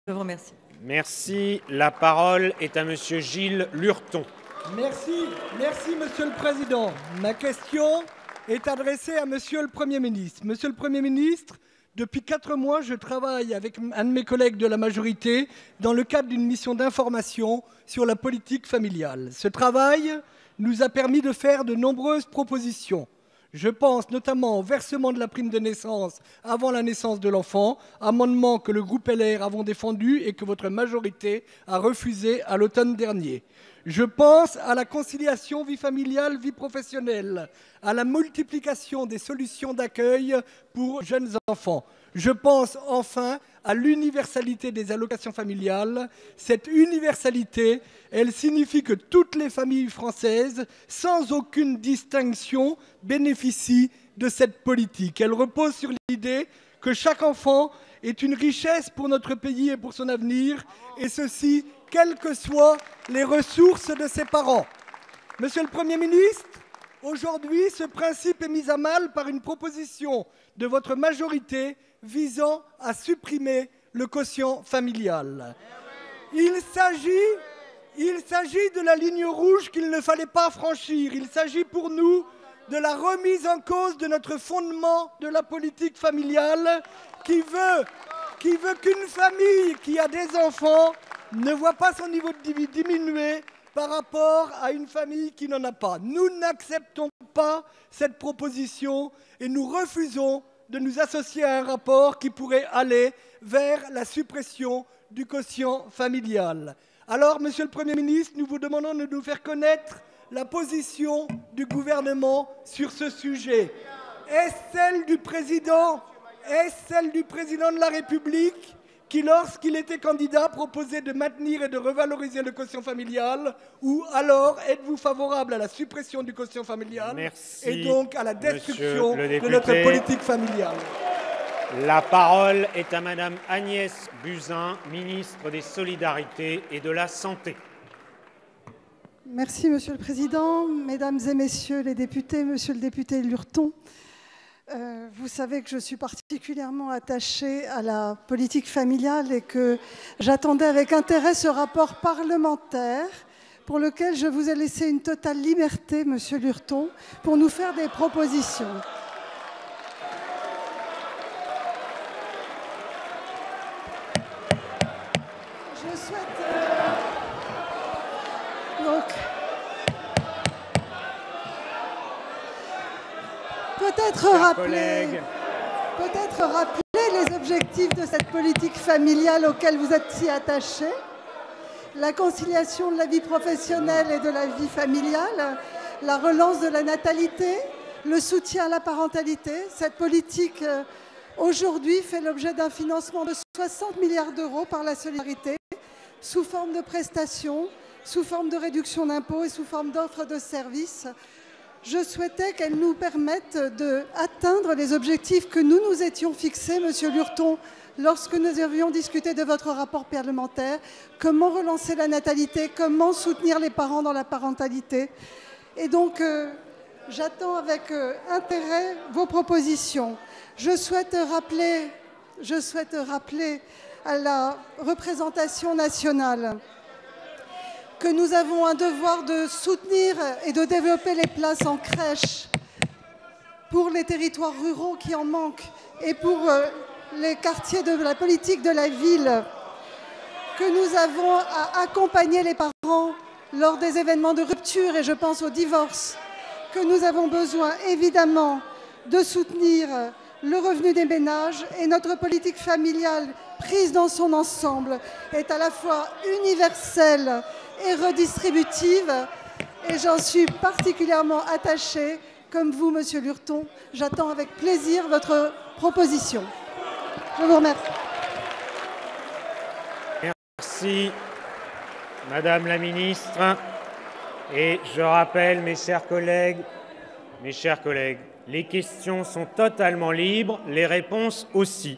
Je vous remercie. Merci. La parole est à Monsieur Gilles Lurton. Merci, Monsieur le Président. Ma question est adressée à Monsieur le Premier ministre. Monsieur le Premier ministre, depuis 4 mois, je travaille avec un de mes collègues de la majorité dans le cadre d'une mission d'information sur la politique familiale. Ce travail nous a permis de faire de nombreuses propositions. Je pense notamment au versement de la prime de naissance avant la naissance de l'enfant, amendement que le groupe LR avons défendu et que votre majorité a refusé à l'automne dernier. Je pense à la conciliation vie familiale, vie professionnelle, à la multiplication des solutions d'accueil pour jeunes enfants. Je pense enfin à l'universalité des allocations familiales. Cette universalité, elle signifie que toutes les familles françaises, sans aucune distinction, bénéficient de cette politique. Elle repose sur l'idée que chaque enfant est une richesse pour notre pays et pour son avenir, et ceci, quelles que soient les ressources de ses parents. Monsieur le Premier ministre, aujourd'hui, ce principe est mis à mal par une proposition de votre majorité visant à supprimer le quotient familial. Il s'agit de la ligne rouge qu'il ne fallait pas franchir. Il s'agit pour nous de la remise en cause de notre fondement de la politique familiale qui veut qu'une famille qui a des enfants ne voit pas son niveau de vie diminuer par rapport à une famille qui n'en a pas. Nous n'acceptons pas cette proposition et nous refusons de nous associer à un rapport qui pourrait aller vers la suppression du quotient familial. Alors, Monsieur le Premier ministre, nous vous demandons de nous faire connaître la position du gouvernement sur ce sujet. Est-ce celle du président de la République qui, lorsqu'il était candidat, proposait de maintenir et de revaloriser le quotient familial, ou alors êtes-vous favorable à la suppression du quotient familial et donc à la destruction de notre politique familiale? La parole est à Madame Agnès Buzyn, ministre des Solidarités et de la Santé. Merci, Monsieur le Président. Mesdames et Messieurs les députés, Monsieur le député Lurton, vous savez que je suis particulièrement attachée à la politique familiale et que j'attendais avec intérêt ce rapport parlementaire pour lequel je vous ai laissé une totale liberté, Monsieur Lurton, pour nous faire des propositions. Je souhaite donc peut-être rappeler les objectifs de cette politique familiale auxquels vous êtes si attachés. La conciliation de la vie professionnelle et de la vie familiale, la relance de la natalité, le soutien à la parentalité. Cette politique, aujourd'hui, fait l'objet d'un financement de 60 milliards d'euros par la solidarité, sous forme de prestations, sous forme de réduction d'impôts et sous forme d'offres de services. Je souhaitais qu'elle nous permette d'atteindre les objectifs que nous nous étions fixés, Monsieur Lurton, lorsque nous avions discuté de votre rapport parlementaire. Comment relancer la natalité, comment soutenir les parents dans la parentalité. Et donc, j'attends avec intérêt vos propositions. Je souhaite rappeler à la représentation nationale que nous avons un devoir de soutenir et de développer les places en crèche pour les territoires ruraux qui en manquent et pour les quartiers de la politique de la ville, que nous avons à accompagner les parents lors des événements de rupture, et je pense au divorce, que nous avons besoin évidemment de soutenir le revenu des ménages, et notre politique familiale prise dans son ensemble est à la fois universelle et redistributive, et j'en suis particulièrement attachée, comme vous, Monsieur Lurton. J'attends avec plaisir votre proposition. Je vous remercie. Merci, Madame la Ministre. Et je rappelle, mes chers collègues, les questions sont totalement libres, les réponses aussi.